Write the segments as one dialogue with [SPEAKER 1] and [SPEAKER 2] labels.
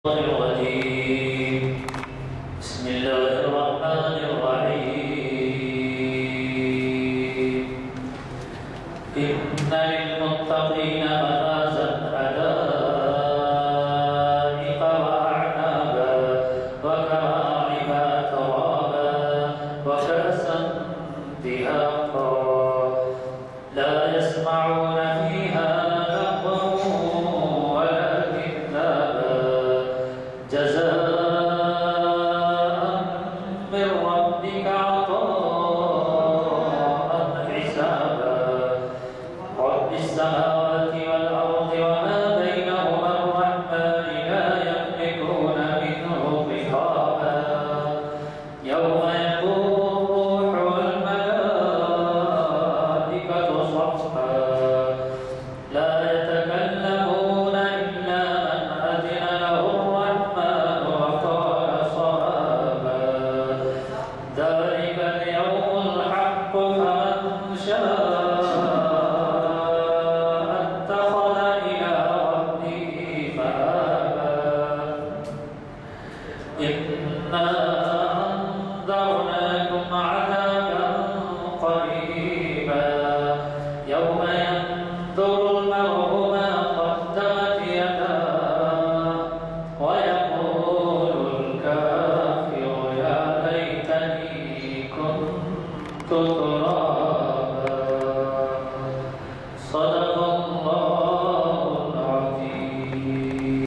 [SPEAKER 1] الرجيم. بسم الله الرحمن الرحيم. إن للمتقين مفازا حدائق وأعنابا وكواعب أترابا وكأسا دهاقا لا يسمعون فيها لغوا ولا كذابا جزاء من ربك عطاء حسابا رب السماوات والأرض وما بينهما الرحمن لا يملكون منه خطابا يوم يقوم الروح والملائكة صفا لا يتكلمون إلا من أذن له الرحمن وقال صوابا ذلك اليوم الحق فمن شاء اتخذ إلى ربه مآبا إنا أنذرناكم عذابا قريبا يوم ينظر المرء ما قدمت يداه ويقول الكافر يا ليتني كنت ترابا صدق الله العظيم.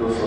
[SPEAKER 2] 200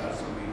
[SPEAKER 2] 420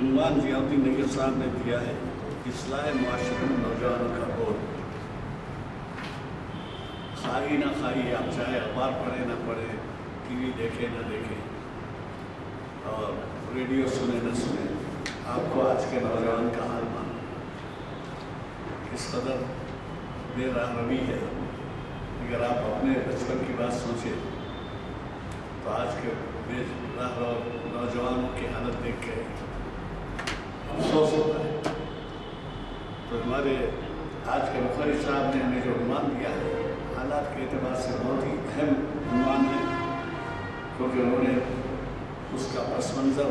[SPEAKER 2] عنوان ضیاءالدین نگیر صاحب نے دیا ہے اصلاح معاشرے میں نوجوانوں کا رول۔ خواہی نہ خواہی آپ چاہے اخبار پڑھیں نہ پڑھیں، ٹی وی دیکھیں نہ دیکھیں اور ریڈیو سنیں نہ سنیں، آپ کو آج کے نوجوان کا حال معلوم کس قدر بے راہ روی ہے۔ اگر آپ اپنے بچپن کی بات سوچیں تو آج کے بے راہ رو نوجوانوں کی حالت دیکھ کے افسوس ہوتا ہے۔ تو ہمارے آج کے مفتی صاحب نے ہمیں جو عنوان دیا ہے حالات کے اعتبار سے بہت ہی اہم عنوان ہے، کیونکہ انہوں نے اس کا پس منظر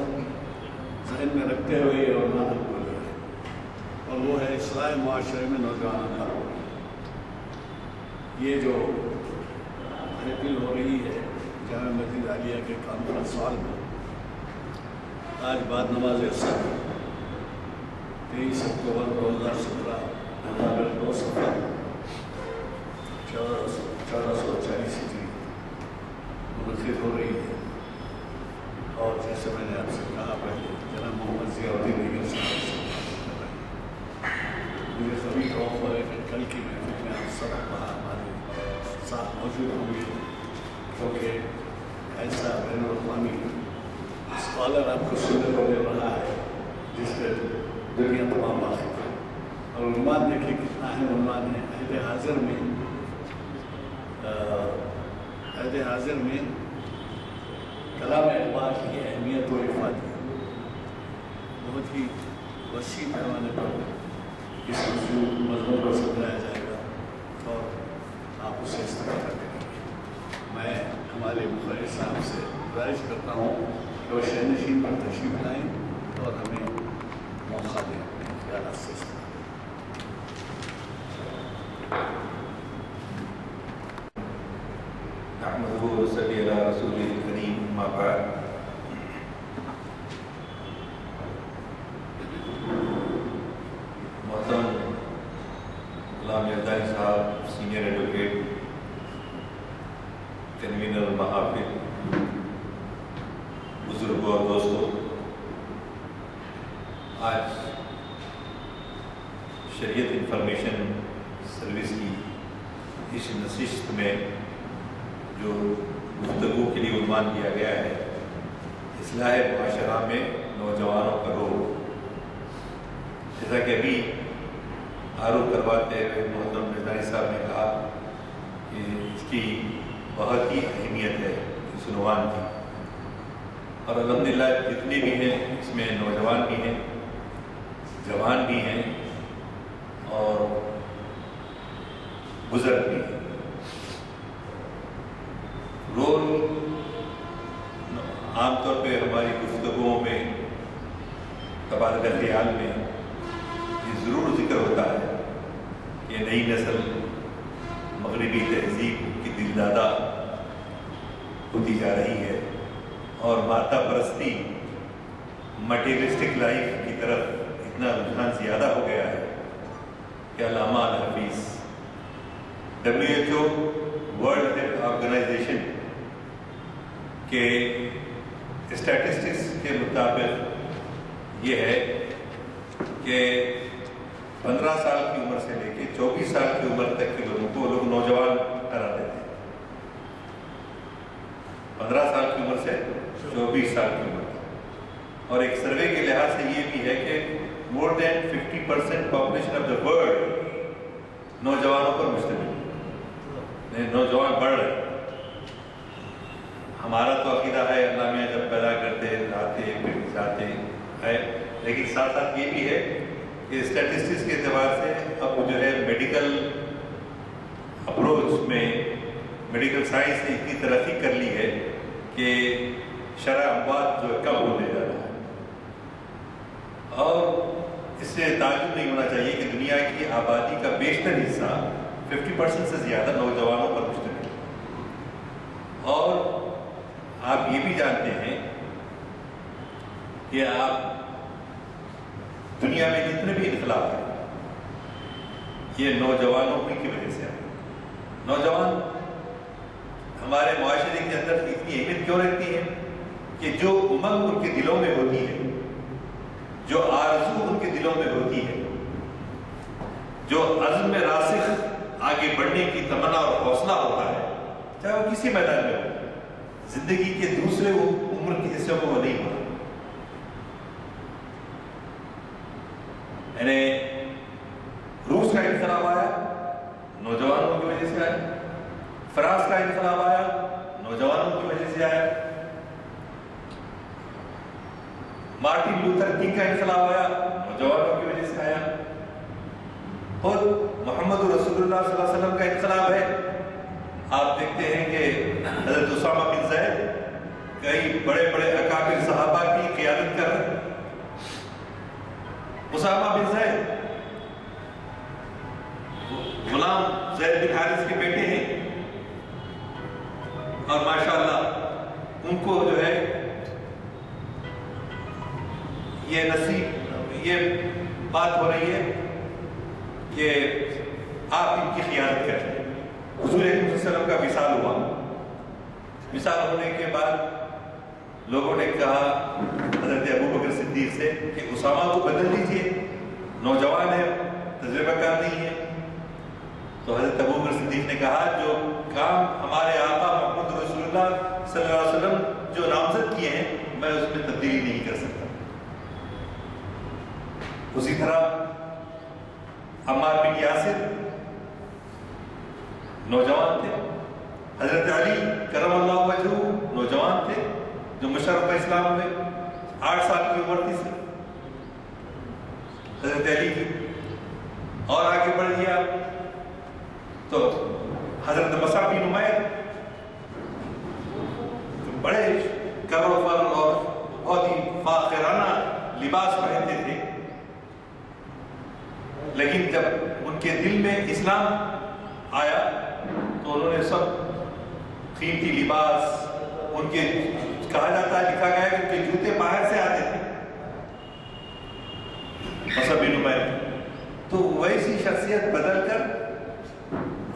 [SPEAKER 2] ذہن میں رکھتے ہوئے یہ عنوان ہم کو دیا ہے، اور وہ ہے اصلاح معاشرے میں نوجوانوں کا رول۔ یہ جو محفل ہو رہی ہے جامع مسجد عالیہ کے کانفرنس ہال میں، آج بعد نماز عصر 23 اکتوبر 2017 2 صفر 1440 ہجری منعقد ہو رہی ہے، اور جیسے میں نے آپ سے کہا پہلے جناب محمد ضیاءالدین نگیر صاحب سے مجھے کبھی خوف ہے کہ کل کی محفل میں آپ سب وہاں ہمارے ساتھ موجود ہوں گے، کیونکہ ایسا بین الاقوامی اسکالر آپ کو سننے کو مل رہا ہے جس سے دنیا تمام واقف ہے۔ اور عنوان دیکھیں کتنا اہم عنوان ہے۔ عہد حاضر میں کلام اقبال کی اہمیت و افادی بہت ہی وسیع پیمانے پر اس مضمون کو سمجھایا جائے گا اور آپ اسے استفادہ کریں گے۔ میں ہمارے مفتی صاحب سے گزارش کرتا ہوں کہ وہ شہنشین پر تشریف لائیں اور ہمیں موقع دیں اپنے خیالات سے استفادہ۔
[SPEAKER 3] نحمده ونصلي على رسوله الكريم، أما بعد۔ محترم غلام یزدانی صاحب، سینئر ایڈوکیٹ، کنوینر محافل، بزرگوں اور دوستوں، آج شریعت انفارمیشن سروس کی اس نشست میں جو گفتگو کے لیے عنوان دیا گیا ہے اصلاح معاشرہ میں نوجوانوں کا رول، جیسا کہ ابھی تعارف کرواتے ہوئے محترم یزدانی صاحب نے کہا کہ اس کی بہت ہی اہمیت ہے اس عنوان کی، اور الحمدللہ جتنے بھی ہیں اس میں نوجوان بھی ہیں، جوان بھی ہیں اور بزرگ بھی ہیں۔ رول عام طور پہ ہماری گفتگوؤں میں، تبادلہ خیال میں یہ ضرور ذکر ہوتا ہے کہ نئی نسل مغربی تہذیب کی دلدادہ ہوتی جا رہی ہے اور مادہ پرستی، مٹیریلسٹک لائف کی طرف اتنا رجحان زیادہ ہو گیا ہے کہ علامہ الحفیظ WHO ورلڈ ہیلتھ آرگنائزیشن کے اسٹیٹسٹکس کے مطابق یہ ہے کہ 15 سال کی عمر سے لے کے 24 سال کی عمر تک کے لوگوں کو لوگ نوجوان قرار دیتے ہیں۔ 15 سال کی عمر سے 24 سال کی عمر تک، اور ایک سروے کے لحاظ سے یہ بھی ہے کہ more than 50% population of the world نوجوانوں پر مشتمل ہے، نوجوان بڑھ رہے ہیں۔ ہمارا تو عقیدہ ہے اللہ میں جب پیدا کرتے آتے پھر جاتے ہے، لیکن ساتھ ساتھ یہ بھی ہے کہ اسٹیٹسٹکس کے اعتبار سے اب جو ہے میڈیکل اپروچ میں میڈیکل سائنس نے اتنی ترقی کر لی ہے کہ شرح اموات جو ہے کم ہونے جا رہا ہے، اور اس سے تعجب نہیں ہونا چاہیے کہ دنیا کی آبادی کا بیشتر حصہ 50% سے زیادہ نوجوانوں پر مشتمل ہے۔ اور آپ یہ بھی جانتے ہیں کہ آپ دنیا میں جتنے بھی انقلاب ہیں یہ نوجوانوں کی وجہ سے آئے۔ نوجوان ہمارے معاشرے کے اندر اتنی اہمیت کیوں رکھتی ہے کہ جو امنگ ان کے دلوں میں ہوتی ہے جو آرزو ان کے دلوں میں ہوتی ہے، جو عزم میں راسخ آگے بڑھنے کی تمنا اور حوصلہ ہوتا ہے، چاہے وہ کسی میدان میں ہو، زندگی کے دوسرے عمر کے حصوں میں وہ نہیں ہوتا. یعنی روس کا انقلاب آیا، نوجوانوں کی وجہ سے آیا. فرانس کا انقلاب آیا، نوجوانوں کی وجہ سے آیا. مارٹن لوتھر کنگ کا انقلاب آیا، نوجوانوں کی وجہ سے آیا. اور محمد رسول اللہ صلی اللہ علیہ وسلم کا انقلاب ہے. آپ دیکھتے ہیں کہ حضرت اسامہ بن زید کئی بڑے بڑے اکابر صحابہ کی قیادت کر رہے ہیں. اسامہ بن زید غلام زید بن حارث کے بیٹے ہیں، اور ماشاءاللہ ان کو جو ہے یہ نصیب، یہ بات ہو رہی ہے کہ آپ ان کی قیادت کریں. حضور اکرم صلی اللہ علیہ وسلم کا وصال ہوا. وصال ہونے کے بعد لوگوں نے کہا حضرت ابو بکر صدیق سے کہ اسامہ کو بدل دیجئے، نوجوان ہے، تجربہ کار نہیں ہے. تو حضرت ابو بکر صدیق نے کہا جو کام ہمارے آقا محمد رسول اللہ صلی اللہ علیہ وسلم جو نامزد کیے ہیں میں اس میں تبدیلی نہیں کر سکتا. اسی طرح عمار بن یاسر نوجوان تھے. حضرت علی کرم اللہ وجہہ نوجوان تھے جو مشرف اسلام ہوئے، 8 سال کی عمر تھی حضرت علی کی. اور آگے بڑھ گیا تو حضرت مصعب بن عمیر بڑے کر و فر اور بہت ہی فاخرانہ لباس پہنتے تھے، لیکن جب ان کے دل میں اسلام آیا تو انہوں نے سب قیمتی لباس، ان کے کہا جاتا ہے، لکھا گیا ہے کہ ان کے جوتے باہر سے آتے تھے. مصعب بن عمیر تو ویسی شخصیت بدل کر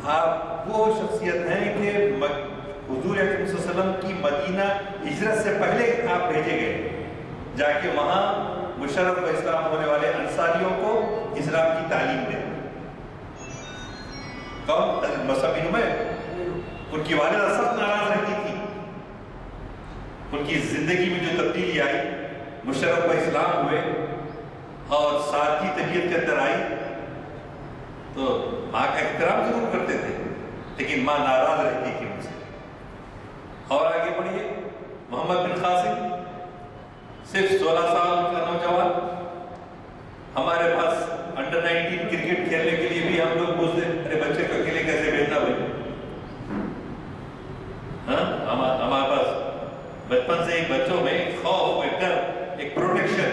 [SPEAKER 3] آپ وہ شخصیت ہیں کہ حضور اکرم صلی اللہ علیہ وسلم کی مدینہ ہجرت سے پہلے آپ بھیجے گئے، جا کے وہاں مشرف اسلام ہونے والے انصاریوں کو اسلام کی تعلیم دیں. کون؟ حضرت مصعب بن عمیر. ان کی والدہ سخت ناراض رہتی تھی. ان کی زندگی میں جو تبدیلی آئی، مشرف اسلام ہوئے اور سادگی طبیعت کے اندر آئی تو ماں کا احترام ضرور کرتے تھے، لیکن ماں ناراض رہتی تھی ان سے. اور آگے بڑھیے، محمد بن قاسم صرف 16 سال کا نوجوان. ہمارے پاس انڈر 19 کرکٹ کھیلنے کے لیے بھی ہم لوگ پوچھتے ارے بچے کو اکیلے کیسے بھیجنا بھائی. ہاں ہمارے پاس بچپن سے ہی بچوں میں ایک خوف، ایک ڈر، ایک پروٹیکشن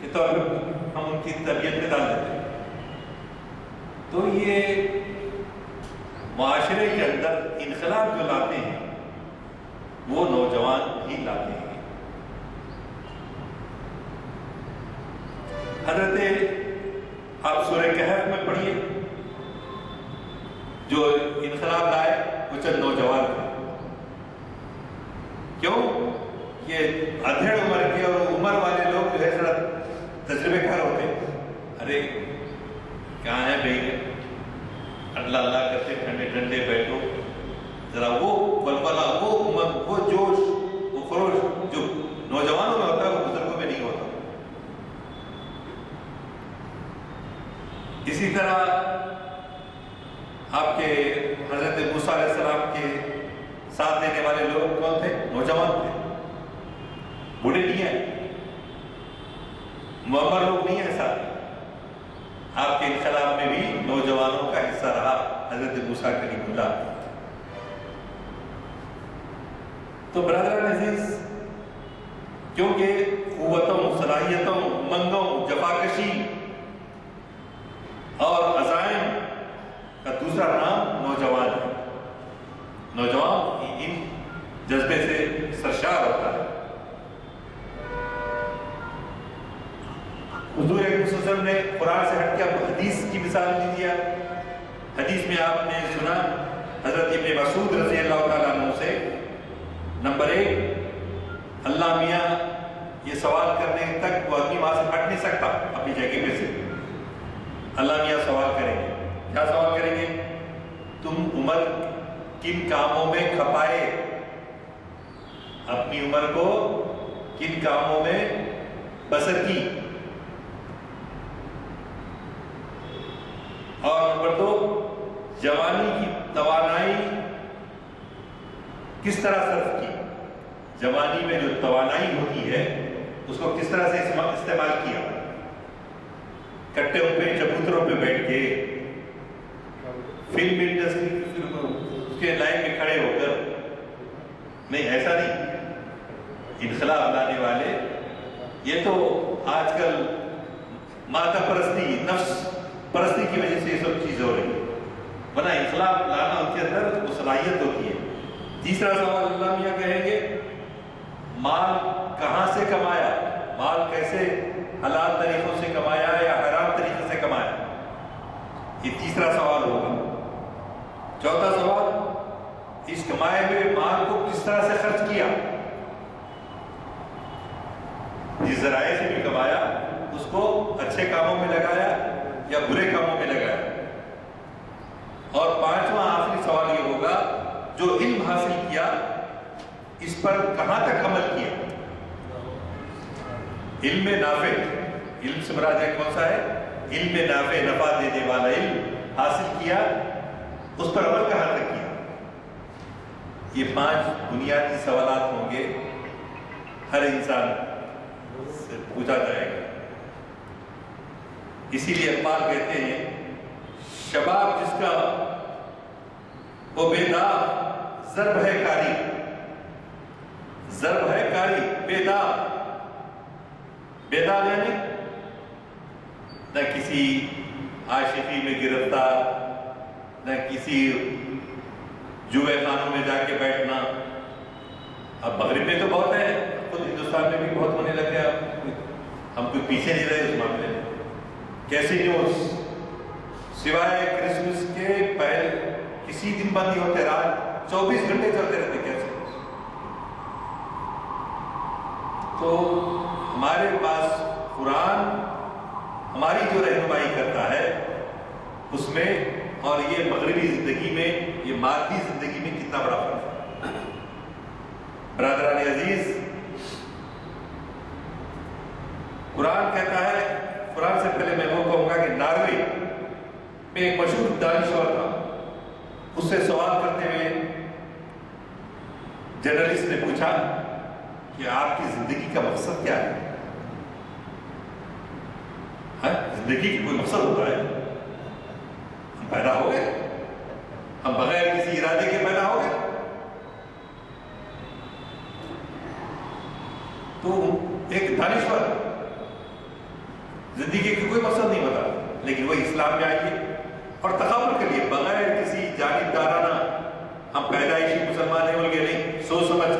[SPEAKER 3] کے طور پر ہم ان کی تربیت میں ڈال دیتے ہیں. تو یہ معاشرے کے اندر انقلاب جو لاتے ہیں وہ نوجوان ہی لاتے ہیں. حضرت آپ سورہ کہف میں پڑھیے، جو انقلاب لائے وہ چند نوجوان تھے. کیوں؟ یہ ادھیڑ عمر کے اور عمر والے لوگ جو ہے ذرا تجربے کار ہوتے، ارے کہاں ہے بھائی، اللہ اللہ کرتے ٹھنڈے ٹھنڈے بیٹھو، ذرا وہ بلبلہ، وہ عمر، وہ جوش، وہ خروش جو نوجوانوں میں ہوتا ہے وہ بزرگوں میں نہیں ہوتا. اسی طرح آپ کے حضرت موسیٰ علیہ السلام کے ساتھ دینے والے لوگ کون تھے؟ نوجوان تھے، بوڑھے نہیں ہیں، معمر لوگ نہیں ہیں. ساتھ آپ کے انقلاب میں بھی نوجوانوں کا حصہ رہا، حضرت موسیٰ کلیم اللہ. تو برادران عزیز، کیونکہ قوتوں، صلاحیتوں، منگوں، جفاکشی اور عزائم کا دوسرا نام نوجوان ہے. نوجوان ان جذبے سے سرشار ہوتا ہے. حضور اکرم صلی اللہ علیہ وسلم نے قرآن سے ہٹ کے حدیث کی مثال دی دیا. حدیث میں آپ نے سنا حضرت ابن مسعود رضی اللہ تعالیٰ عنہ سے، نمبر 1 اللہ میاں یہ سوال کرنے تک وہ آدمی وہاں سے ہٹ نہیں سکتا اپنی جگہ پہ سے. اللہ میاں سوال کریں گے. کیا سوال کریں گے؟ تم عمر کن کاموں میں کھپائے؟ اپنی عمر کو کن کاموں میں بسر کی؟ اور نمبر 2، جوانی کی توانائی کس طرح صرف کی؟ جوانی میں جو توانائی ہوتی ہے اس کو کس طرح سے استعمال کیا؟ کٹے پہ چبوتروں پہ بیٹھ کے فلم انڈسٹری اس کے لائن میں کھڑے ہو کر نہیں، ایسا نہیں. انقلاب لانے والے یہ تو آج کل مادہ پرستی، نفس پرستی کی وجہ سے یہ سب چیز ہو رہی ہے، ورنہ انقلاب لانا ان کے اندر وہ صلاحیت ہوتی ہے. تیسرا سوال اللہ میاں کہیں گے، مال کہاں سے کمایا؟ مال کیسے حلال طریقوں سے کمایا یا حرام طریقے سے کمایا؟ یہ تیسرا سوال ہوگا. چوتھا سوال، اس کمائے ہوئے مال کو کس طرح سے خرچ کیا؟ جس ذرائع سے بھی کمایا اس کو اچھے کاموں میں لگایا یا برے کاموں میں لگایا؟ اور پانچواں آخری سوال یہ ہوگا، جو علم حاصل کیا اس پر کہاں تک عمل کیا؟ علم نافع، علم سے مراد ہے کون سا ہے؟ علم نافع، نفع دینے والا علم حاصل کیا، اس پر عمل کہاں تک کیا؟ یہ 5 بنیادی سوالات ہوں گے، ہر انسان سے پوچھا جائے گا. اسی لیے اقبال کہتے ہیں، شباب جس کا وہ بیدار ضرب ہے کاری، ضرب ہے کاری، بیدار. بیدار یعنی نہ کسی عاشقی میں گرفتار، نہ کسی جوئے خانوں میں جا کے بیٹھنا. اب مغرب میں تو بہت ہے، خود ہندوستان میں بھی بہت ہونے لگے. ہم کوئی پیچھے نہیں رہے اس معاملے میں. کیسینوز سوائے کرسمس کے پہلے کسی دن بند نہیں ہوتے، رات 24 گھنٹے چلتے رہتے کیسینوز. تو ہمارے پاس قرآن ہماری جو رہنمائی کرتا ہے اس میں، اور یہ مغربی زندگی میں، یہ مادی زندگی میں کتنا بڑا فرق ہے. برادران عزیز، قرآن کہتا ہے، قرآن سے پہلے میں وہ کہوں گا کہ ناروے میں ایک مشہور دانشور تھا. اس سے سوال کرتے ہوئے جرنلسٹ نے پوچھا کہ آپ کی زندگی کا مقصد کیا ہے؟ زندگی کا کوئی مقصد ہوتا ہے؟ ہم پیدا ہو گئے، ہم بغیر کسی ارادے کے پیدا ہو گئے. تو ایک دانشور زندگی کا کوئی مقصد نہیں بتا، لیکن وہ اسلام میں آئیے اور تقابل کریے بغیر کسی جانبدارانہ. ہم پیدائشی مسلمان ہیں بول کے نہیں، سوچ سمجھ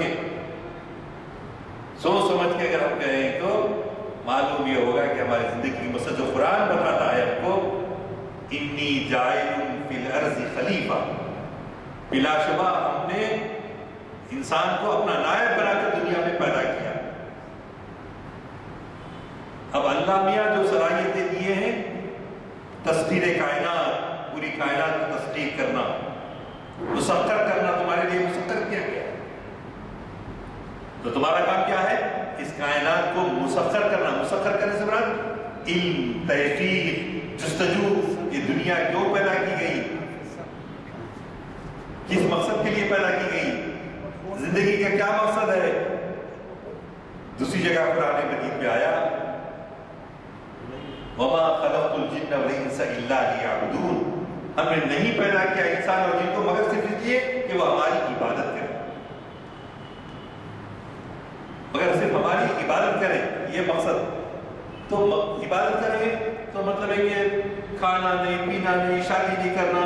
[SPEAKER 3] کے اگر ہم کہیں تو معلوم یہ ہوگا کہ ہماری زندگی کی مقصد جو قرآن بتاتا ہے ہم کو، انی جاعل فی الارض خلیفہ، بلا شبہ ہم نے انسان کو اپنا نائب بنا کر دنیا میں پیدا کیا. اب اللہ میاں جو صلاحیتیں دیے ہیں، تصدیق کائنات، پوری کائنات کی تصدیق کرنا، مسخر کرنا، تمہارے لیے مسخر کیا گیا. تو تمہارا کام کیا ہے؟ اس کائنات کو مسخر کرنا. مسخر کرنے سے مراد علم، تحقیق، جستجو. یہ دنیا کیوں پیدا کی گئی؟ کس مقصد کے لیے پیدا کی گئی؟ زندگی کا کیا مقصد ہے؟ دوسری جگہ قرآن مجید میں آیا، وَمَا خَلَقْتُ الْجِنَّ وَالْإِنسَ إِلَّا لِيَعْبُدُونَ. ہم نے نہیں پیدا کیا انسان اور جن کو مگر صرف اس لیے کہ وہ ہماری عبادت کریں، مگر صرف ہماری عبادت کریں. یہ مقصد. تو عبادت کریں گے تو مطلب ہے کہ کھانا نہیں، پینا نہیں، شادی نہیں کرنا،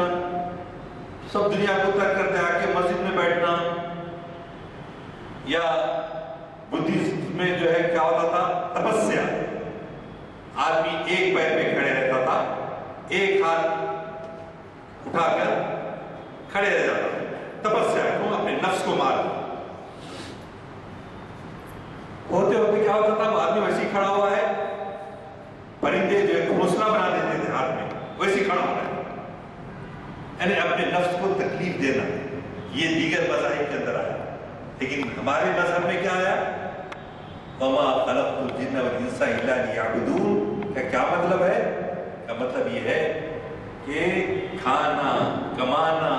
[SPEAKER 3] سب دنیا کو ترک کر دے آ کے مسجد میں بیٹھنا. یا بدھزم میں جو ہے کیا ہوتا تھا؟ تپسیا. آدمی ایک پیر پہ کھڑے رہتا تھا، ایک ہاتھ اٹھا کر کھڑے رہ جاتا تھا. تپسیا کو اپنے نفس کو مار. ہوتے ہوتے کیا ہوتا تھا، وہ آدمی ویسے ہی کھڑا ہوا ہے، پرندے جو ہے گھونسلہ بنا دیتے تھے ہاتھ میں، ویسے ہی کھڑا ہوا ہے، یعنی اپنے نفس کو تکلیف دینا، یہ دیگر مذاہب کے اندر آیا۔ لیکن ہمارے مذہب میں کیا آیا، وَمَا خَلَقْتُ الْجِنَّ وَالْإِنسَ إِلَّا لِيَعْبُدُونَ کا کیا مطلب ہے؟ کا مطلب یہ ہے کہ کھانا کمانا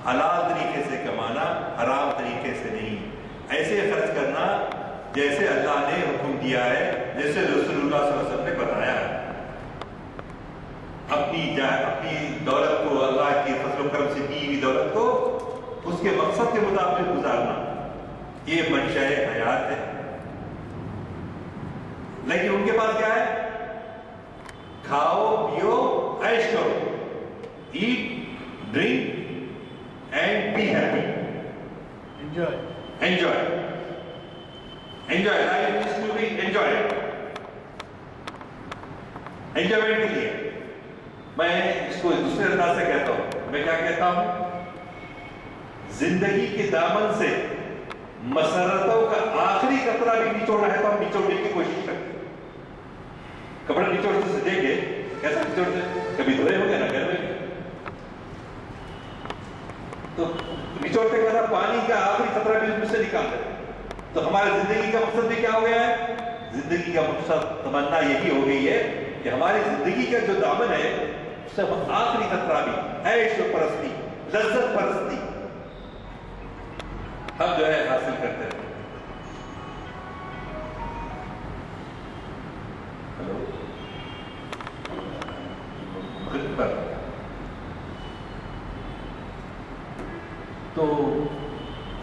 [SPEAKER 3] حلال طریقے سے کمانا، حرام طریقے سے نہیں، ایسے خرچ کرنا جیسے اللہ نے حکم دیا ہے، جیسے رسول اللہ صلی اللہ علیہ وسلم نے بتایا ہے۔ اپنی دولت کو، اللہ کی فضل و کرم سے دی ہوئی دولت کو اس کے مقصد کے مطابق گزارنا، یہ منشأ حیات ہے۔ لیکن ان کے پاس کیا ہے، کھاؤ پیو عیش کرو، eat drink and be happy, enjoy life is to be enjoy, enjoyment کے لیے۔ میں اس کو دوسرے انداز سے کہتا ہوں، میں کیا کہتا ہوں، زندگی کے دامن سے مسرتوں کا آخری قطرہ بھی نچوڑنا ہے تو ہم نچوڑنے کی کوشش کرتے ہیں۔ کپڑے نچوڑتے سے دیکھے کیسا نچوڑتے، کبھی دھوئے ہو گئے نا گھر میں، تو نچوڑتے کے بعد پانی کا آخری قطرہ بھی اس میں سے نکالتے۔ تو ہمارے زندگی کا مقصد بھی کیا ہو گیا ہے، زندگی کا مقصد تمنا یہی ہو گئی ہے کہ ہماری زندگی کا جو دامن ہے اس سے ہم آخری قطرہ بھی عیش پرستی، لذت پرستی ہم جو ہے حاصل کرتے ہیں۔ تو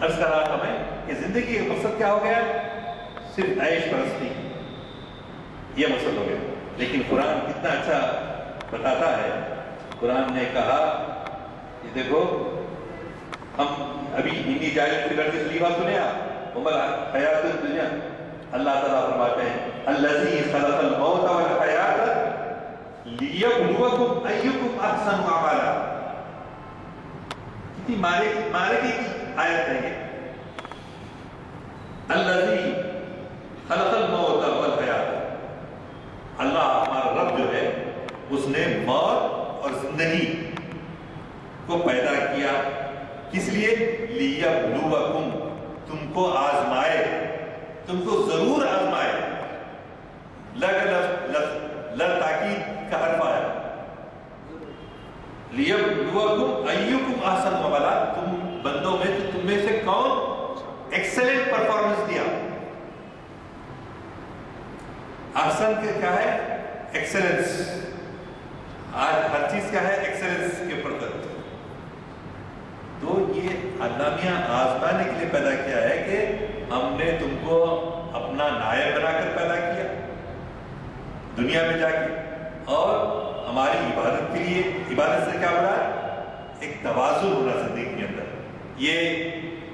[SPEAKER 3] عرض کر رہا تھا میں کہ زندگی کا مقصد کیا ہو گیا، صرف عیش پرستی، یہ مقصد ہو گیا۔ لیکن قرآن کتنا اچھا بتاتا ہے، قرآن نے کہا کہ دیکھو ہم ابھی انی جائل فی الارض خلیفہ سنے آپ، عمر حیات الدنیا، اللہ تعالیٰ فرماتے ہیں الذی خلق الموت والحیات لیبلوکم ایکم احسن عملا، کتنی مارے کی آیت ہے یہ، الذی خلق الموت والحیات، اللہ ہمارا رب جو ہے اس نے موت اور زندگی کو پیدا کیا، کس لیے، لیبلوکم، تم کو آزمائے، تم کو ضرور آزمائے، تاکید کا حرف آیا، لیبلوکم ایکم احسن عملا، تم بندوں میں تم میں سے کون ایکسلنٹ پرفارمنس دیا۔ احسن کے کیا ہے، ایکسلنس، آج ہر چیز کیا ہے، ایکسلنس کے اوپر۔ تو یہ علامہ آزمانے کے لیے پیدا کیا ہے کہ ہم نے تم کو اپنا نائب بنا کر پیدا کیا دنیا میں جا کے، اور ہماری عبادت کے لیے، عبادت سے کیا ہو رہا ہے، ایک توازن ہونا زندگی کے اندر۔ یہ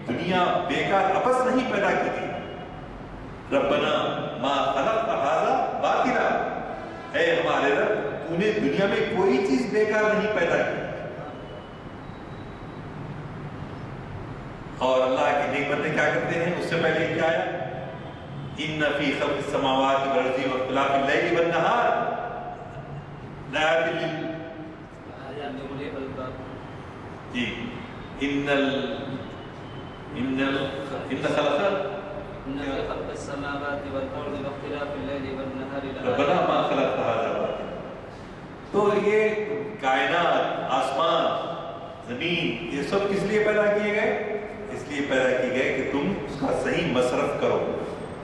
[SPEAKER 3] دنیا بیکار اپس نہیں پیدا کی تھی، ربنا ما خلقت ھذا باطلا، اے ہمارے رب تو نے دنیا میں کوئی چیز بیکار نہیں پیدا کی۔ اور اللہ کے نیک بندے کیا کرتے ہیں، اس سے پہلے کیا آیا، ان فی خلق السماوات والارض واختلاف اللیل والنہار لآیات جی ان
[SPEAKER 1] خلق السماوات والارض واختلاف الليل والنهار
[SPEAKER 3] ربنا ما خلقت هذا باطلا۔ تو یہ کائنات، آسمان، زمین، یہ سب کس لیے پیدا کیے گئے، اس لیے پیدا کیے گئے کہ تم اس کا صحیح مصرف کرو،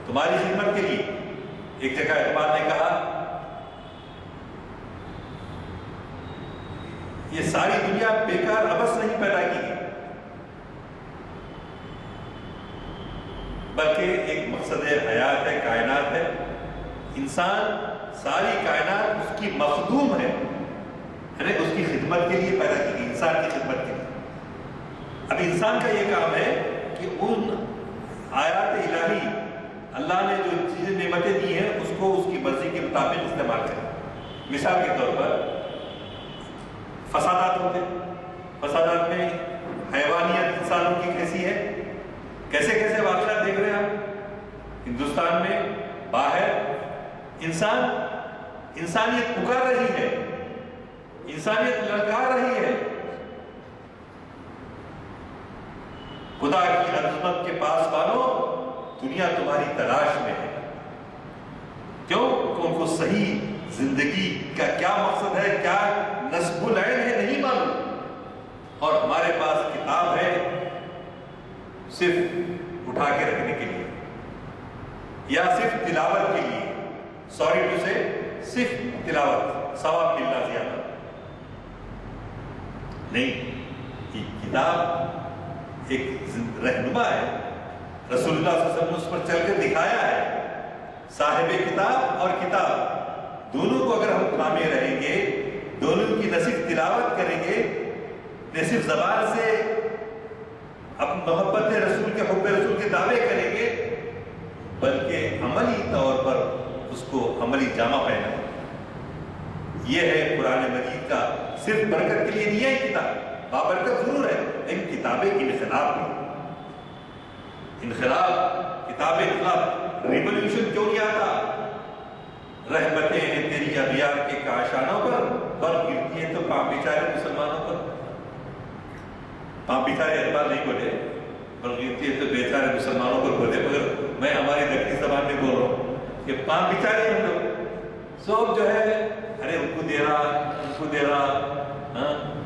[SPEAKER 3] تمہاری خدمت کے لیے۔ ایک جگہ اقبال نے کہا یہ ساری دنیا بیکار ابس نہیں پیدا کی گئی، بلکہ ایک مقصد حیات ہے، کائنات ہے، انسان، ساری کائنات اس کی مخدوم ہے، یعنی اس کی خدمت کے لیے پیدا کی گئی، انسان کی خدمت کے لیے۔ اب انسان کا یہ کام ہے کہ ان آیات الہی، اللہ نے جو چیزیں نعمتیں دی ہیں اس کو اس کی مرضی کے مطابق استعمال کرے۔ مثال کے طور پر فسادات ہوتے، فسادات میں حیوانیت انسانوں کی کیسی ہے، کیسے کیسے واقعات دیکھ رہے ہیں آپ، ہندوستان میں باہر انسانیت پکار رہی ہے، انسانیت للکار رہی ہے. خدا کی عظمت کے پاس والوں، دنیا تمہاری تلاش میں ہے. کیوں؟ کہ ان کو صحیح زندگی کا کیا مقصد ہے، کیا نصب العین ہے، نہیں معلوم. اور ہمارے پاس کتاب ہے صرف اٹھا کے رکھنے کے لیے یا صرف تلاوت کے لیے. سوری ٹو سے صرف تلاوت، ثواب ملنا زیادہ نہیں. یہ کتاب ایک رہنما ہے، رسول اللہ صلی اللہ علیہ وسلم نے اس پر چل کر دکھایا ہے. صاحب کتاب اور کتاب دونوں کو اگر ہم تھامے رہیں گے، دونوں کی نہ صرف تلاوت کریں گے، نہ صرف زبان سے اب محبت رسول کے حب رسول کے دعوے کریں گے، بلکہ عملی طور پر اس کو عملی جامہ پہنا. یہ ہے قرآن مجید کا صرف برکت کے لیے نہیں ہے کتاب، بابرکت ضرور ہے، لیکن کتابیں انقلاب نہیں. کتاب انقلاب ریولوشن کیوں نہیں آتا؟ رحمتیں ہیں تیری ابیار کے کاشانوں پر، برف گرتی ہے تو پاپ بیچارے مسلمانوں پر. پاپ بیچارے اقبال نہیں بولے، برف گرتی ہے تو بیچارے مسلمانوں پر بولے، مگر میں ہماری دکنی زبان میں بول رہا ہوں کہ پاپ بیچارے ہم لوگ سب جو ہے، ارے ان کو دے رہا،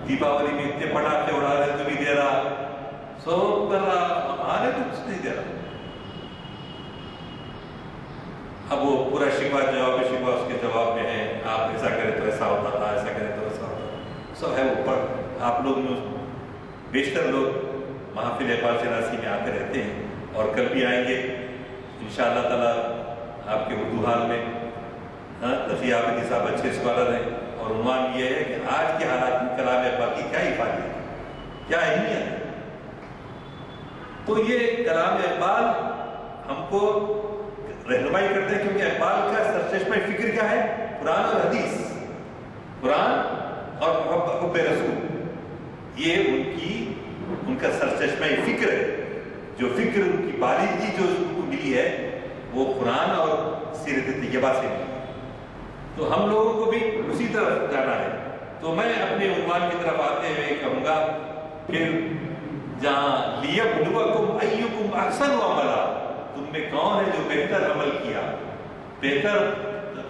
[SPEAKER 3] دیپاولی میں اتنے پٹاخے اڑا رہے تو بھی دے رہا، سب کر رہا، ہمارے تو کچھ نہیں دے رہا. اب وہ پورا شکوہ اس کے جواب میں ہے، آپ ایسا کریں تو ایسا ہوتا تھا، ایسا کریں تو ایسا ہوتا تھا. سب ہے وہ پر آپ لوگ بیشتر لوگ محافل اقبال شناسی میں آتے رہتے ہیں، اور کل بھی آئیں گے انشاءاللہ تعالیٰ. آپ کے اردو حال میں تقی عابدی صاحب اچھے اسکالر ہیں، اور عنوان یہ ہے کہ آج کے حالات میں کلام اقبال کی کیا حفاظت ہے، کیا اہمیت ہے. تو یہ کلام اقبال ہم کو رہنمائی کرتے ہیں، کیونکہ اقبال کا سرچشمہ فکر کیا ہے؟ قرآن اور حدیث، قرآن اور حب رسول. یہ ان کا سرچشمہ فکر ہے. جو فکر ان کی بالغی جو ان کو ملی ہے وہ قرآن اور سیرت طیبہ سے ملی. تو ہم لوگوں کو بھی اسی طرف جانا ہے. تو میں اپنے عنوان کی طرف آتے ہوئے کہوں گا، پھر جہاں لیبلوکم ایکم احسن عملا، تم میں کون ہے جو بہتر عمل کیا، بہتر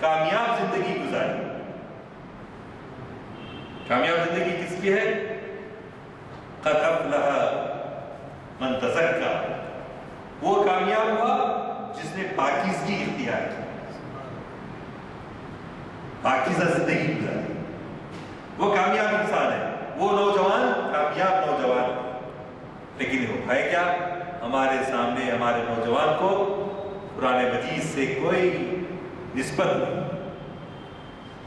[SPEAKER 3] کامیاب زندگی گزاری. کامیاب زندگی کس کی ہے؟ قد افلح من تزکا، وہ کامیاب ہوا جس نے پاکیزگی اختیار کی، پاکیزہ زندگی گزاری. وہ کامیاب انسان ہے، وہ نوجوان کامیاب نوجوان. لیکن وہ ہے کیا؟ ہمارے سامنے ہمارے نوجوان کو قرآن مجید سے کوئی نسبت نہیں.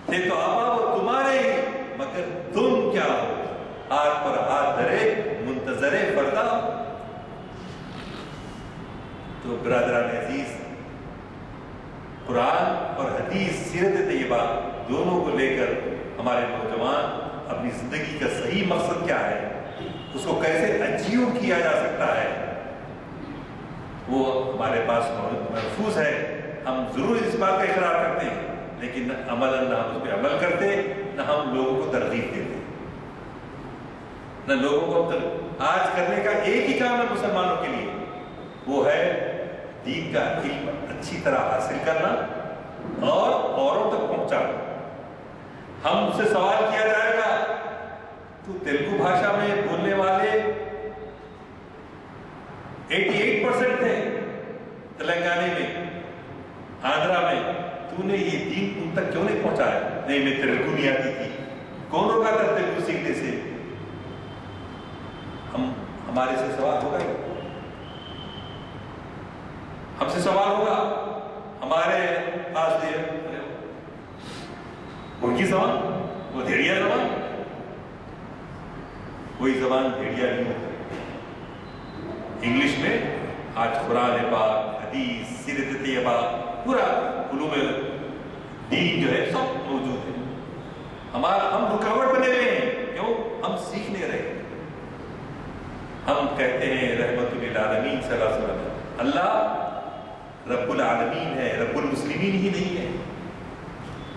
[SPEAKER 3] تھے تو آبا وہ تمہارے ہی، مگر تم کیا ہو؟ ہاتھ پر ہاتھ دھرے منتظر فردا. تو برادران عزیز، قرآن اور حدیث سیرت طیبہ دونوں کو لے کر ہمارے نوجوان اپنی زندگی کا صحیح مقصد کیا ہے، اس کو کیسے اچیو کیا جا سکتا ہے، وہ ہمارے پاس محفوظ ہے. ہم ضرور اس بات کا اقرار کرتے ہیں، لیکن عملاً نہ ہم اس پہ عمل کرتے، نہ ہم لوگوں کو ترغیب دیتے، نہ لوگوں کو آج کرنے کا ایک ہی کام ہے مسلمانوں کے لیے، وہ ہے دین کا علم اچھی طرح حاصل کرنا اور اوروں تک پہنچانا. ہم سے سوال کیا جائے گا تو تیلگو بھاشا میں بولنے والے 88% تھے تلنگانے میں، آندھرا میں، تو نے یہ دین ان تک کیوں نہیں پہنچایا؟ نہیں، میں تیلگو نہیں آتی تھی. کون روکا تھا تیلگو سیکھنے سے؟ ہمارے سے سوال ہوگا، ہم سے سوال ہوگا. ہمارے پاس ان کی زبان، وہ بھیڑیا زبان، کوئی زبان بھیڑیا نہیں ہوتی. انگلش میں آج قرآن پاک، حدیث، سیرت طیبہ، پورا علوم دین جو ہے سب موجود ہے. ہم رکاوٹ بنے ہوئے ہیں، کیوں؟ ہم سیکھ نہیں رہے. ہم کہتے ہیں رحمت للعالمین صلی اللہ علیہ وسلم، اللہ رب العالمین ہے، رب المسلمین ہی نہیں ہے۔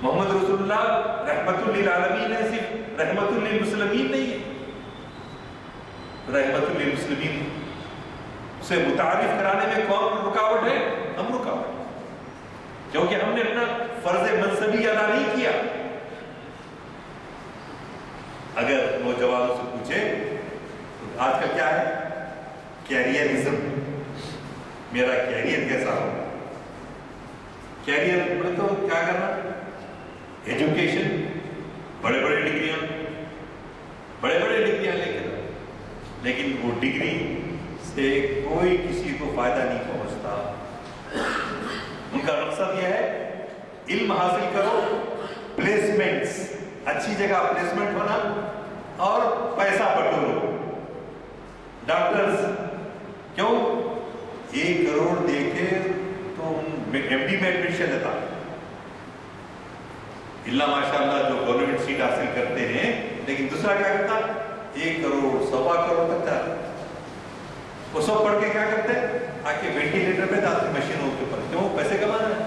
[SPEAKER 3] محمد رسول اللہ رحمت للعالمین ہے، صرف رحمت للمسلمین نہیں ہے۔ رحمت للمسلمین سے متعارف کرانے میں کون رکاوٹ ہے؟ ہم رکاوٹ ہیں، کیونکہ ہم نے اپنا فرض منصبی ادا نہیں کیا۔ اگر نوجوانوں سے پوچھے تو آج کا کیا ہے؟ کیریئرزم، میرا کیریئر کیسا ہوگا؟ کیریئر میں تو کیا کرنا؟ ایجوکیشن، بڑے بڑے ڈگریاں لے کر، لیکن وہ ڈگری سے کوئی کسی کو فائدہ نہیں پہنچتا۔ ان کا مقصد یہ ہے علم حاصل کرو، پلیسمنٹس، اچھی جگہ پلیسمنٹ ہونا اور پیسہ بٹورو۔ ڈاکٹرز کیوں 1 کروڑ دے کے تو ایم ڈی میں ایڈمیشن لیتا، اللہ ماشاء اللہ جو گورنمنٹ سیٹ حاصل کرتے ہیں، لیکن دوسرا کیا کرتا؟ 1 کروڑ 1.25 کروڑ تک جاتا۔ وہ سب پڑھ کے کیا کرتے ہیں؟ آ کے وینٹیلیٹر پہ جاتے مشینوں کے اوپر، کیوں؟ پیسے کمانا ہے۔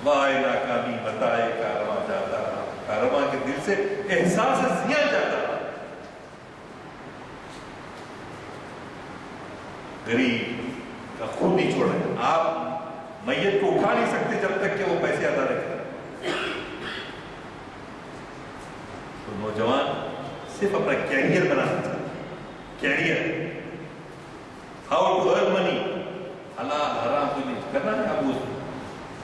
[SPEAKER 3] وائے ناکامی بتائے کارواں جاتا رہا، کارواں کے دل سے احساس زیاں جاتا رہا۔ غریب کا خود نہیں چھوڑا ہے، آپ میت کو اٹھا نہیں سکتے جب تک کہ وہ پیسے ادا نہ کریں۔ تو نوجوان صرف اپنا کیریئر بنانا چاہتے، کیریئر، ہاؤ ٹو ارن منی، حلال حرام کو نہیں کرنا ہے۔ اب وہ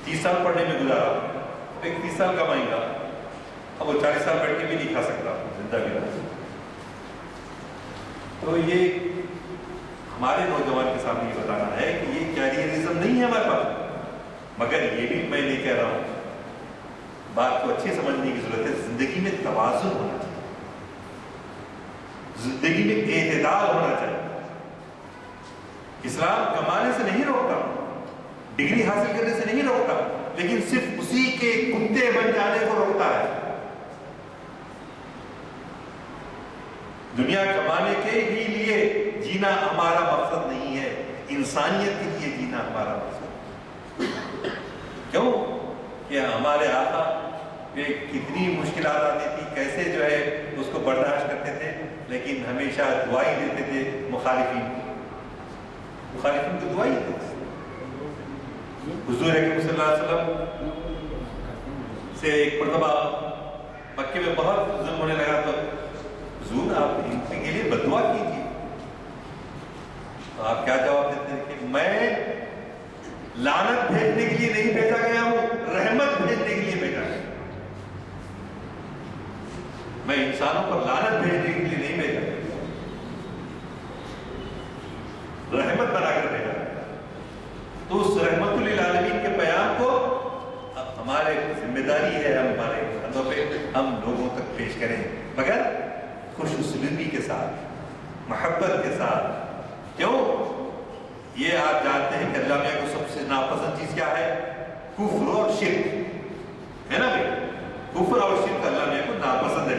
[SPEAKER 3] 30 سال پڑھنے میں گزارا، اب 31 سال کمائیں گا، اب وہ 40 سال بیٹھ کے بھی نہیں کھا سکتا زندہ بھی رہ۔ تو یہ ہمارے نوجوان کے سامنے یہ بتانا ہے کہ یہ کیریئرزم نہیں ہے ہمارے پاس، مگر یہ بھی میں نہیں کہہ رہا ہوں، بات کو اچھی سمجھنے کی ضرورت ہے۔ زندگی میں توازن ہونا چاہیے، زندگی میں اعتدال ہونا چاہیے۔ اسلام کمانے سے نہیں روکتا، ڈگری حاصل کرنے سے نہیں روکتا، لیکن صرف اسی کے کتے بن جانے کو روکتا ہے۔ دنیا کمانے کے ہی لیے جینا ہمارا مقصد نہیں ہے، انسانیت کے لیے جینا ہمارا مقصد۔ کیوں کہ ہمارے آقا پہ کتنی مشکلات آتی تھی، کیسے جو ہے اس کو برداشت کرتے تھے، لیکن ہمیشہ دعائی دیتے تھے مخالفین کو دعائی دیتے تھے۔ حضور اکرم صلی اللہ علیہ وسلم سے ایک مرتبہ مکے میں بہت ظلم ہونے لگا، تو حضور آپ ان کے لیے بددعا کیجیے۔ تو آپ کیا جواب دیتے ہیں کہ میں لعنت بھیجنے کے لیے نہیں بھیجا گیا ہوں، رحمت بھیجنے کے لیے بھیجا گیا۔ میں انسانوں پر لعنت بھیجنے کے لیے نہیں بھیجا گیا، رحمت بنا کر بھیجا گیا۔ تو اس رحمت للعالمین کے پیام کو اب ہمارے ذمہ داری ہے، ہم ہمارے گھروں پہ ہم لوگوں تک پیش کریں، مگر خوش اسلوبی کے ساتھ، محبت کے ساتھ۔ کیوں؟ یہ آپ جانتے ہیں کہ اللہ میاں کو سب سے ناپسند چیز کیا ہے؟ کفر اور شرک ہے نا بھائی، کفر اور شرک اللہ میاں کو ناپسند ہے۔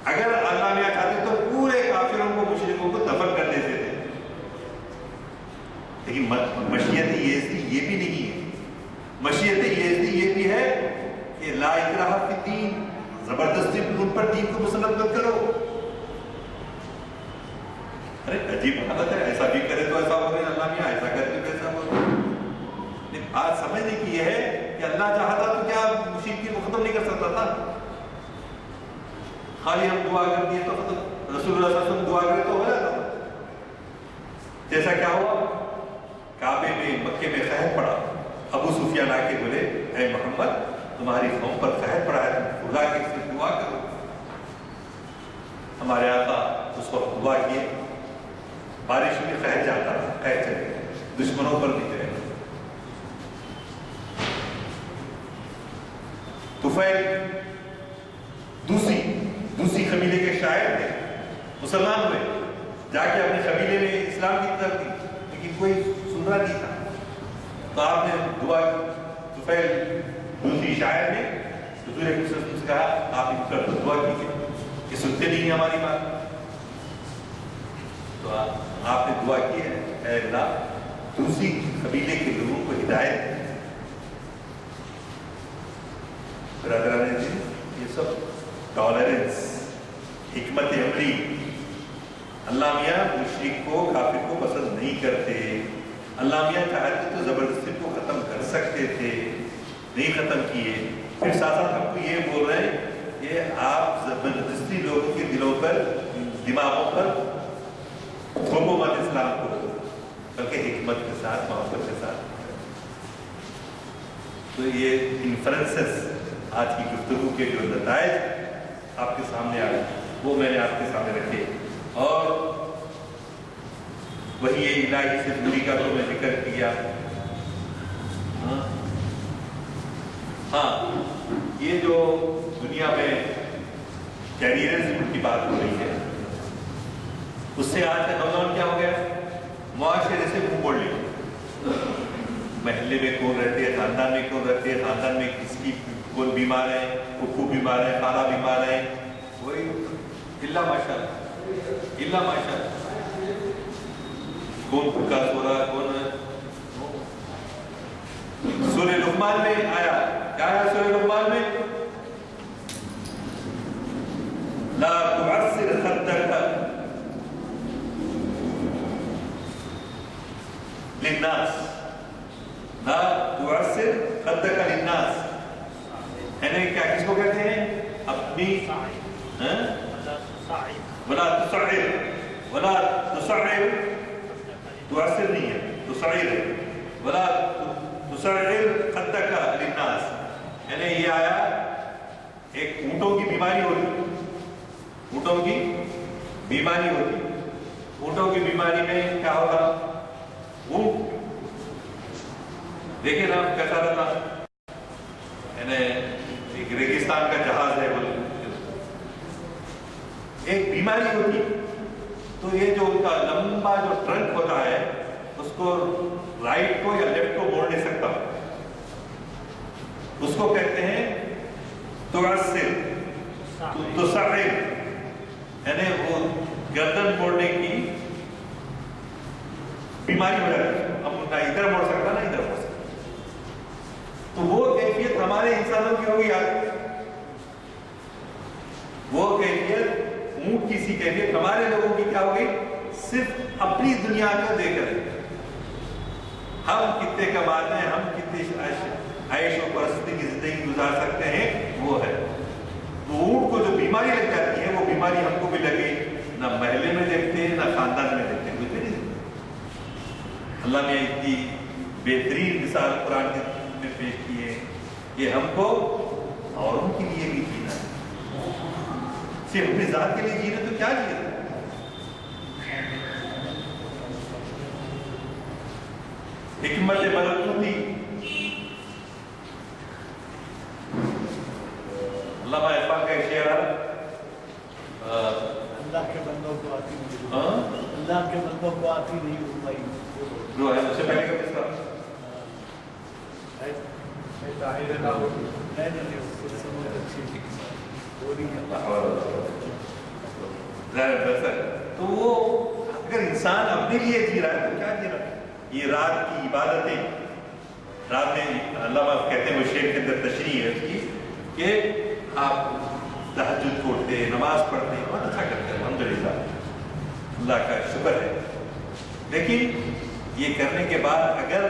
[SPEAKER 3] اگر اللہ میاں چاہتے تو پورے کافروں کو، مشرکوں کو دفن کر دیتے تھے، لیکن مشیت یزدی یہ بھی نہیں ہے۔ مشیت یزدی یہ بھی ہے کہ لا اکراہ فی الدین، زبردستی ان پر دین کو مسلط مت کرو۔ ارے عجیب حالت ہے، ایسا بھی کرے تو ایسا ہو رہا ہے، اللہ میاں ایسا کرے تو ایسا ہو رہا ہے۔ لیکن بات سمجھنے کی یہ ہے کہ اللہ چاہتا تو کیا مشرکین کو ختم نہیں کر سکتا تھا؟ خالی ہم دعا کر دیے تو ختم، رسول اللہ صلی اللہ علیہ وسلم دعا کرے تو ہو جاتا تھا۔ جیسا کیا ہوا، کعبے میں مکے میں قحط پڑا، ابو سفیان آ کے بولے اے محمد تمہاری قوم پر قحط پڑا ہے، خدا کے سے دعا کرو۔ ہمارے آقا اس وقت دعا کیے، بارش میں قحط جاتا رہا، قحط چلے گئے، دشمنوں پر بھی گئے۔ طفیل دوسری قبیلے کے شاعر تھے، مسلمان ہوئے، جا کے اپنے قبیلے میں اسلام کی طرف دی، لیکن کوئی سن رہا نہیں تھا۔ تو آپ نے دعا کی، طفیل دوسری شاعر نے حضور اکرم صلی اللہ علیہ وسلم سے کہا آپ ان پر دعا کیجیے، یہ سنتے نہیں ہیں ہماری بات۔ تو آپ نے دعا کی ہے اے اللہ دوسری قبیلے کے لوگوں کو ہدایت دے۔ برادران دین، یہ سب ٹالرنس، حکمت عملی، اللہ میاں مشرک کو کافر کو پسند نہیں کرتے، اللہ میاں چاہتے تو زبردستی کو ختم کر سکتے تھے، نہیں ختم کیے۔ پھر ساتھ ساتھ ہم کو یہ بول رہے ہیں کہ آپ زبردستی لوگوں کے دلوں پر، دماغوں پر تھوپو مت اسلام کو، بلکہ حکمت کے ساتھ، محبت کے ساتھ۔ تو یہ انفرنسز آج کی گفتگو کے جو نتائج آپ کے سامنے آئے وہ میں نے آپ کے سامنے رکھے، اور وہی یہ الہی سے دوری کا تو میں ذکر کیا۔ ہاں یہ جو دنیا میں کیریئرزم کی بات ہو رہی ہے، اس سے آج کا نوجوان کیا ہو گیا، معاشرے سے منہ موڑ لیا۔ محلے میں کون رہتے ہیں، خاندان میں کون رہتے ہیں، خاندان میں کس کی کون بیمار ہے، پھپھو بیمار ہے، خالہ بیمار ہے، وہی اللہ ماشاءاللہ، اللہ ماشاءاللہ، کون بھوکا سو رہا، کون۔ سورہ لقمان میں آیا، کیا آیا سورہ لقمان میں؟ لا تعصر خدک للناس، لا تعصر خدک للناس، یعنی کیا کس کو کہتے ہیں؟ اپنی ولا تصعر، ولا تصعر، تعصر نہیں ہے، تصعر ہے، ولا تصعر خدک للناس، یعنی یہ آیا ایک اونٹوں کی بیماری ہوتی، اونٹوں کی بیماری ہوتی، اونٹوں کی بیماری میں کیا ہوتا؟ اونٹ دیکھیں نا کیسا رہتا، یعنی ایک ریگستان کا جہاز ہے، ایک بیماری ہوتی، تو یہ جو ان کا لمبا جو ٹرنک ہوتا ہے اس کو رائٹ کو یا لیفٹ کو موڑ نہیں سکتا، اس کو کہتے ہیں تعصر، تصعر، یعنی وہ گردن موڑنے کی بیماری ہو جاتی ہے، اب نہ ادھر موڑ سکتا نہ ادھر موڑ سکتا۔ تو وہ کیفیت ہمارے انسانوں کی ہوگی آج، وہ کیفیت اونٹ کی سی کیفیت ہمارے لوگوں کی کیا ہوگی؟ صرف اپنی دنیا کو دیکھ رہے ہیں، ہم کتنے کماتے ہیں، ہم کتنی عیش و پرستی کی زندگی گزار سکتے ہیں، وہ ہے۔ تو اونٹ کو جو بیماری لگ جاتی ہے وہ بیماری ہم کو بھی لگے، نہ محلے میں دیکھتے ہیں نہ خاندان میں دیکھتے ہیں، کچھ نہیں۔ اللہ نے اتنی بہترین مثال قرآن میں پیش کی ہے کہ ہم کو اوروں کے لیے بھی جینا ہے، صرف اپنی ذات کے لیے جینا تو کیا جینا؟ حکمت ملکوتی، علامہ اقبال کا ایک شعر ہے،
[SPEAKER 2] اللہ کے بندوں کو آتی نہیں، اللہ کے بندوں کو آتی نہیں روپائی
[SPEAKER 3] جو ہے اس سے پہلے کا کس کا؟ تو وہ اگر انسان اپنے لیے جی رہا ہے تو کیا جی رہا ہے؟ یہ رات کی عبادتیں، رات میں علامہ کہتے ہیں وہ شعر کے اندر تشریح ہے اس کی کہ آپ تہجد پڑھتے ہیں، نماز پڑھتے ہیں، بہت اچھا کرتے ہیں، الحمدللہ، اللہ کا شکر ہے، لیکن یہ کرنے کے بعد اگر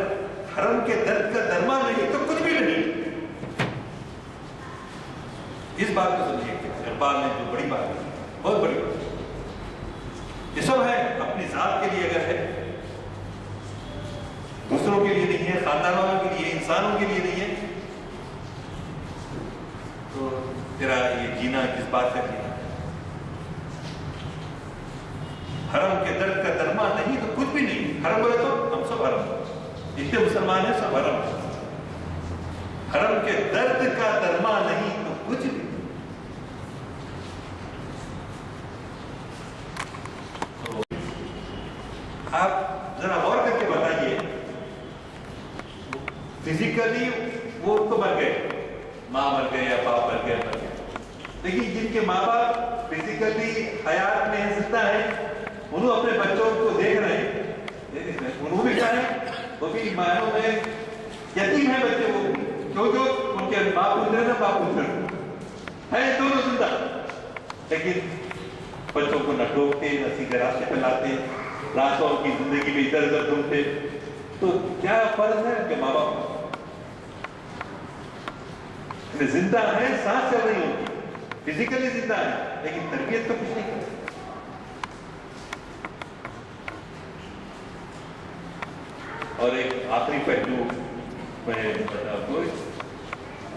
[SPEAKER 3] حرم کے درد کا درما نہیں تو کچھ بھی نہیں۔ اس بات کو سمجھیے کہ اقبال نے جو بڑی بات ہے، بہت بڑی بات، یہ سب ہے اپنی ذات کے لیے، اگر ہے دوسروں کے لیے نہیں ہے، خاندان والوں کے لیے، انسانوں کے لیے نہیں ہے، تو تیرا یہ جینا کس بات کا جینا؟ حرم کے درد کا درما نہیں تو کچھ بھی نہیں۔ حرم بولے تو ہم سب حرم، جتنے مسلمان ہیں سب حرم، حرم کے درد کا درما نہیں تو کچھ بھی۔ آپ ذرا غور کر کے بتائیے، فزیکلی وہ تو مر گئے، ماں مر گئے یا باپ مر گئے، لیکن جن کے ماں باپ فزیکلی حیات میں زندہ ہیں انہوں اپنے بچوں کو دیکھ رہے ہیں، انہوں بھی کیا ہے، وہ بھی معنوں میں یتیم ہے بچے، وہ کیوں ان کے باپ گزرے نا، باپ گزرے ہے دونوں زندہ، لیکن بچوں کو نہ ٹوکتے نہ سیدھے راستے پہ لاتے، راتوں کی زندگی میں ادھر ادھر ڈھونڈتے. تو کیا فرض ہے ان کے ماں باپ؟ زندہ ہے، سانس چل رہی ہوتی، فزیکلی زندہ ہے، لیکن تربیت تو کچھ نہیں کرتی. اور ایک آخری پہلو میں بتاؤں تو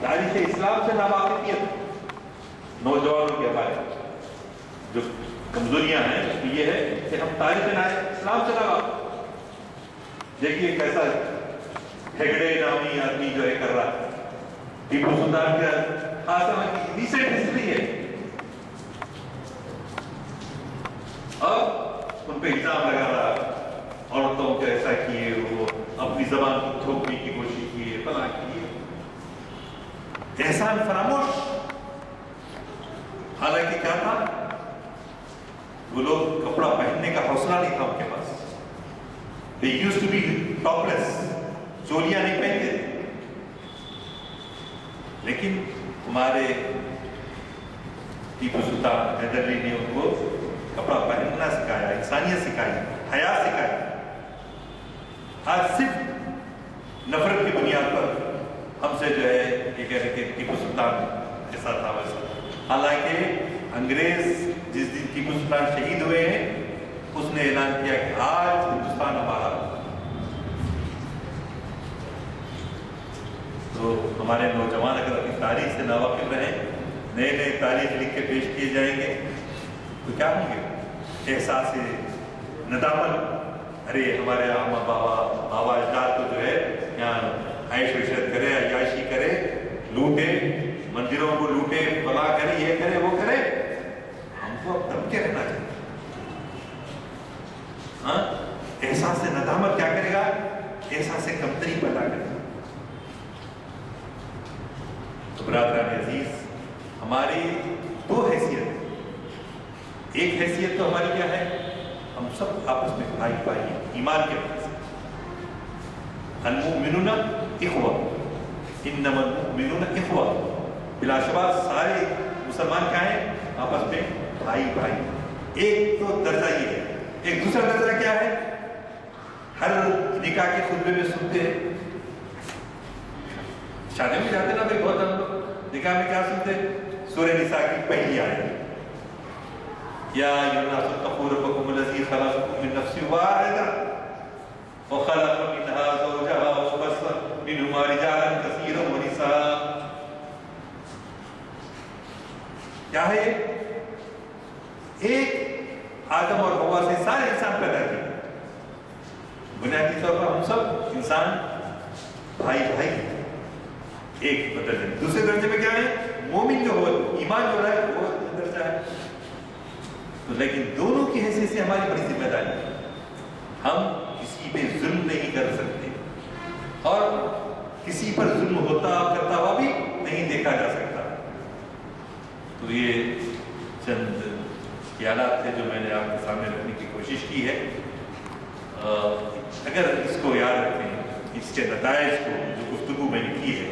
[SPEAKER 3] تاریخ اسلام سے ناواقفیت نوجوانوں کے ہمارے جو کمزوریاں ہیں اس میں یہ ہے کہ ہم تاریخ اسلام سے ناواقف. دیکھیے کیسا ہیگڑے نامی آدمی جو ہے کر رہا ہے، ٹیپو سلطان کا خاصا ریسنٹ ہسٹری ہے، اب ان پہ الزام لگا رہا، عورتوں کو ایسا کیے، وہ اپنی زبان کو تھوپنے کی کوشش کیے، فلاں کیے، احسان فراموش. حالانکہ کیا تھا، وہ لوگ کپڑا پہننے کا حوصلہ نہیں تھا ان کے پاس. They used to be topless، چولیاں نہیں پہنتے تھے. لیکن ہمارے ٹیپو سلطان حیدر علی نے ان کو کپڑا پہننا سکھایا، انسانیت سکھائی، حیا سکھائی. آج صرف نفرت کی بنیاد پر ہم سے جو ہے یہ کہہ رہے کہ ٹیپو سلطان ایسا تھا ویسا. حالانکہ انگریز جس دن ٹیپو سلطان شہید ہوئے ہیں اس نے اعلان کیا کہ آج ہندوستان ہمارا. تو ہمارے نوجوان اگر اپنی تاریخ سے ناواقف رہیں، نئے نئے تاریخ لکھ کے پیش کیے جائیں گے تو کیا ہوں گے؟ احساس ندامت، ارے ہمارے بابا اجداد تو جو ہے یہاں عیش و عشرت کرے، عیاشی کرے، لوٹے، مندروں کو لوٹے، فلاں کرے، یہ کرے وہ کرے. ہم کو اب دب کے رہنا چاہیے. احساس ندامت کیا کرے گا؟ احساس کمتری پیدا کرے گا. تو برادران عزیز، ہماری دو حیثیت، ایک حیثیت تو ہماری کیا ہے، ہم سب آپس میں بھائی بھائی ہیں ایمان کے وجہ سے. المؤمنون اخوہ، انما المؤمنون اخوہ، بلا شبہ سارے مسلمان کیا ہیں؟ آپس میں بھائی بھائی. ایک تو درجہ یہ ہے. ایک دوسرا درجہ کیا ہے؟ ہر نکاح کے خطبے میں سنتے ہیں، شادی میں جاتے نا بھائی بہت ہم لوگ، نکاح میں کیا سنتے؟ سورہ نساء کی پہلی آیت، یا ایھا الناس اتقوا ربکم الذی خلقکم من نفس واحدہ وخلق منها زوجها وبث منهما رجالا کثیرا ونساء. کیا ہے؟ ایک آدم اور حوا سے سارے انسان پیدا کیے. بنیادی طور پر ہم سب انسان بھائی بھائی ہیں. ایک درجے. دوسرے درجے میں کیا ہے؟ مومن جو ہو، ایمان جو ہے وہ درجہ ہے. تو لیکن دونوں کی حیثیت سے ہماری بڑی ذمہ داری ہے. ہم کسی پہ ظلم نہیں کر سکتے، اور کسی پر ظلم ہوتا کرتا ہوا بھی نہیں دیکھا جا سکتا. تو یہ چند خیالات تھے جو میں نے آپ کے سامنے رکھنے کی کوشش کی ہے. اگر اس کو یاد رکھیں، اس کے نتائج کو جو گفتگو میں نے کی ہے،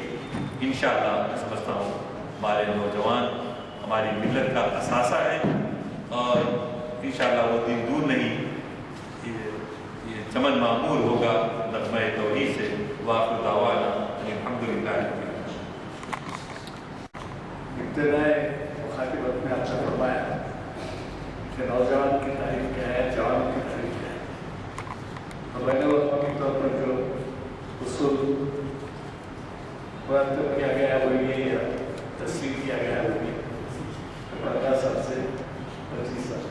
[SPEAKER 3] انشاءاللہ میں سمجھتا ہوں ہمارے نوجوان ہماری ملت کا اثاثہ ہے، اور انشاءاللہ وہ دن دور نہیں، یہ چمن معمور ہوگا نغمہ توحید سے. وآخر دعوانا الحمدللہ.
[SPEAKER 2] ابتدائے مخاطبت میں آپ نے فرمایا کہ نوجوان کی تعریف کیا ہے، جوان کی تعریف کیا ہے. اور میں نے وقت کے طور پر جو اصول مرتب کیا گیا ہے وہ یہ تسلیم کیا گیا ہے، وہ 15 سال سے 25 سال